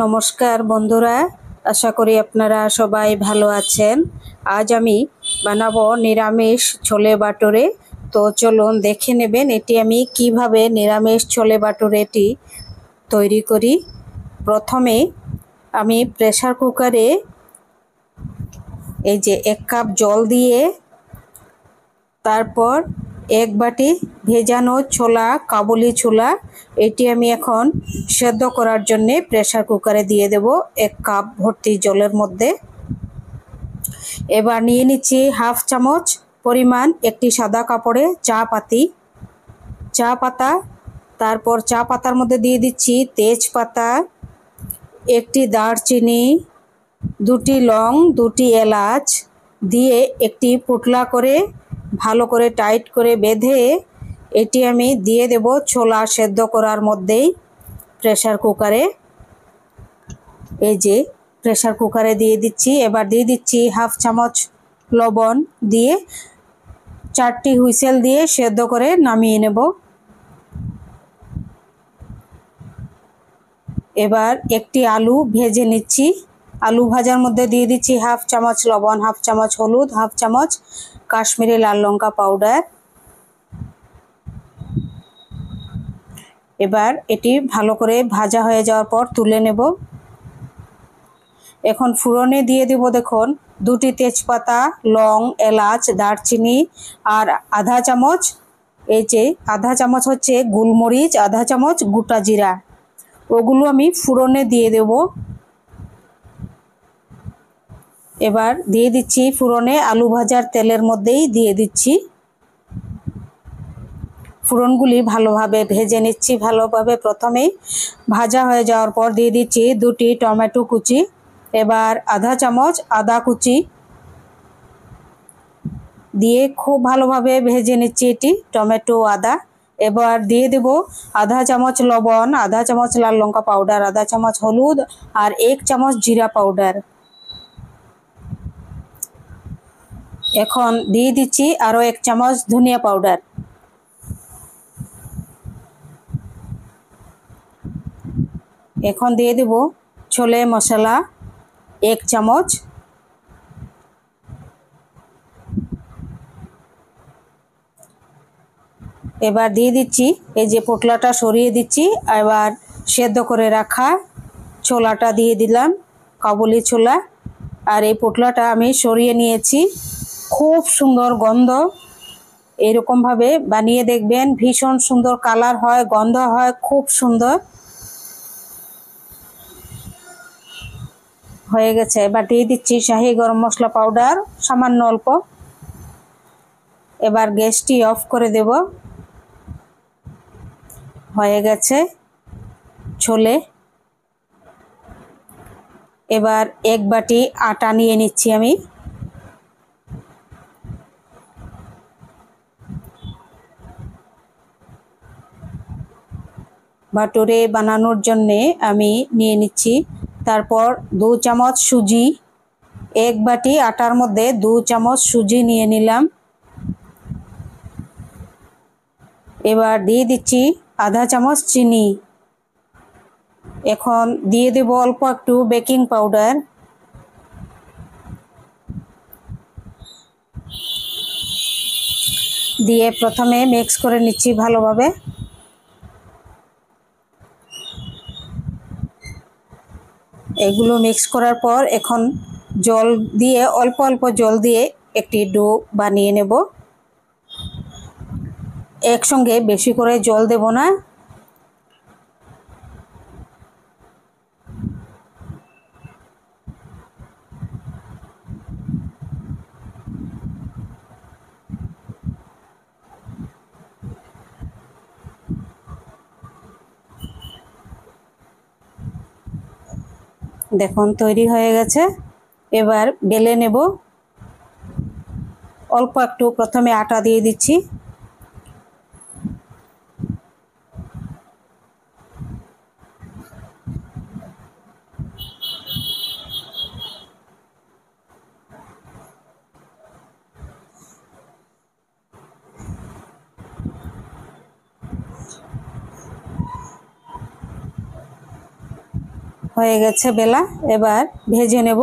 নমস্কার বন্ধুরা, আশা করি আপনারা সবাই ভালো আছেন। আজ আমি বানাবো নিরামিষ ছোলে বাটুরে। তো চলুন দেখে নেবেন এটি আমি কিভাবে নিরামিষ ছোলে বাটুরেটি তৈরি করি। প্রথমে আমি প্রেসার কুকারে এই যে 1 কাপ জল দিয়ে তারপর 1 বাটি ভেজানো ছোলা, কাবুলি ছোলা, এটি আমি এখন সেদ্ধ করার জন্য প্রেসার কুকারে দিয়ে দেব 1 কাপ ভর্তি জলের মধ্যে। এবার নিয়ে নিচ্ছি হাফ চামচ পরিমাণ একটি সাদা কাপড়ে চা পাতা, তারপর চা পাতার মধ্যে দিয়ে দিচ্ছি তেজপাতা, একটি দারচিনি, 2টি লং, 2টি এলাচ দিয়ে একটি পুটলা করে ভালো করে টাইট করে বেঁধে এটি আমি দিয়ে দেব ছোলা সেদ্ধ করার মধ্যেই প্রেসার কুকারে। এই যে প্রেসার কুকারে দিয়ে দিচ্ছি। এবার দিয়ে দিচ্ছি হাফ চামচ লবণ দিয়ে 4টি হুইসেল দিয়ে সেদ্ধ করে নামিয়ে নেব। এবার একটি আলু ভেজে নিচ্ছি। আলু ভাজার মধ্যে দিয়ে দিচ্ছি হাফ চামচ লবণ, হাফ চামচ হলুদ, হাফ চামচ কাশ্মীরি লাল লঙ্কা পাউডার। এবার এটি ভালো করে ভাজা হয়ে যাওয়ার পর তুলে নেব। এখন ফোড়নে দিয়ে দেব, দেখুন 2টি তেজপাতা, লং, এলাচ, দারচিনি আর আধা চামচ হচ্ছে গোলমরিচ, আধা চামচ গোটা জিরা, ওগুলো আমি ফোড়নে দিয়ে দেব। এবার দিয়ে দিচ্ছি ফোড়নে আলু ভাজার তেলের মধ্যেই দিয়ে দিচ্ছি। ফোড়নগুলি ভালোভাবে ভেজে নিচ্ছি। ভালোভাবে প্রথমেই ভাজা হয়ে যাওয়ার পর দিয়ে দিচ্ছি 2টি টমেটো কুচি, এবার আধা চামচ আদা কুচি দিয়ে খুব ভালোভাবে ভেজে নিচ্ছি এটি টমেটো আদা। এবার দিয়ে দেব আধা চামচ লবণ, আধা চামচ লাল লঙ্কা পাউডার, আধা চামচ হলুদ আর 1 চামচ জিরা পাউডার। এখন দিয়ে দিচ্ছি আরও 1 চামচ ধনিয়া পাউডার। এখন দিয়ে দেব ছোলে মশলা 1 চামচ। এবার দিয়ে দিচ্ছি এই যে পোটলাটা সরিয়ে দিচ্ছি। এবার সেদ্ধ করে রাখা ছোলাটা দিয়ে দিলাম, কাবুলি ছোলা, আর এই পোটলাটা আমি সরিয়ে নিয়েছি। খুব সুন্দর গন্ধ, এরকমভাবে বানিয়ে দেখবেন, ভীষণ সুন্দর কালার হয়, গন্ধ হয় খুব সুন্দর। হয়ে গেছে। এবার দিয়ে দিচ্ছি শাহি গরম মশলা পাউডার সামান্য অল্প। এবার গ্যাসটি অফ করে দেব। হয়ে গেছে ছোলে। এবার 1 বাটি আটা নিয়ে নিচ্ছি আমি। বাটুরে বানানোর জন্যে আমি নিয়ে নিচ্ছি। তারপর 2 চামচ সুজি, 1 বাটি আটার মধ্যে 2 চামচ সুজি নিয়ে নিলাম। এবার দিয়ে দিচ্ছি আধা চামচ চিনি। এখন দিয়ে দেব অল্প একটু বেকিং পাউডার। দিয়ে প্রথমে মিক্স করে নিচ্ছি ভালোভাবে। এগুলো মিক্স করার পর এখন জল দিয়ে অল্প অল্প জল দিয়ে একটি ডো বানিয়ে নেব। একসঙ্গে বেশি করে জল দেব না। দেখুন তৈরি হয়ে গেছে। এবার বেলে নেব। অল্প একটু প্রথমে আটা দিয়ে দিচ্ছি। হয়ে গেছে বেলা, এবার ভেজে নেব।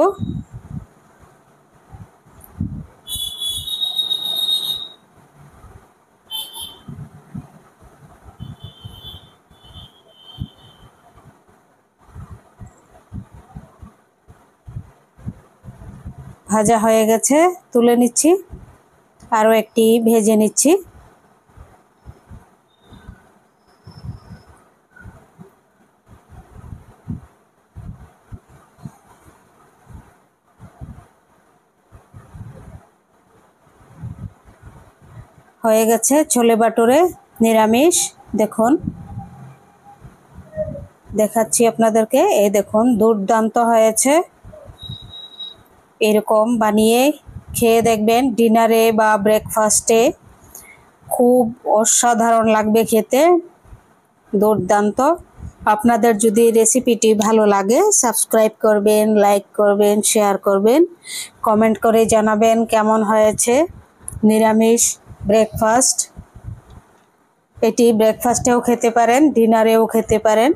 ভাজা হয়ে গেছে, তুলে নিচ্ছি। আরও একটি ভেজে নিচ্ছি। হয়ে গেছে ছোলে বাটুরে নিরামিষ। দেখুন, দেখাচ্ছি আপনাদেরকে। এই দেখুন, দুর্দান্ত হয়েছে। এরকম বানিয়ে খেয়ে দেখবেন ডিনারে বা ব্রেকফাস্টে, খুব অসাধারণ লাগবে খেতে, দুর্দান্ত। আপনাদের যদি রেসিপিটি ভালো লাগে সাবস্ক্রাইব করবেন, লাইক করবেন, শেয়ার করবেন, কমেন্ট করে জানাবেন কেমন হয়েছে নিরামিষ ব্রেকফাস্ট। এটি ব্রেকফাস্টেও খেতে পারেন, ডিনারেও খেতে পারেন।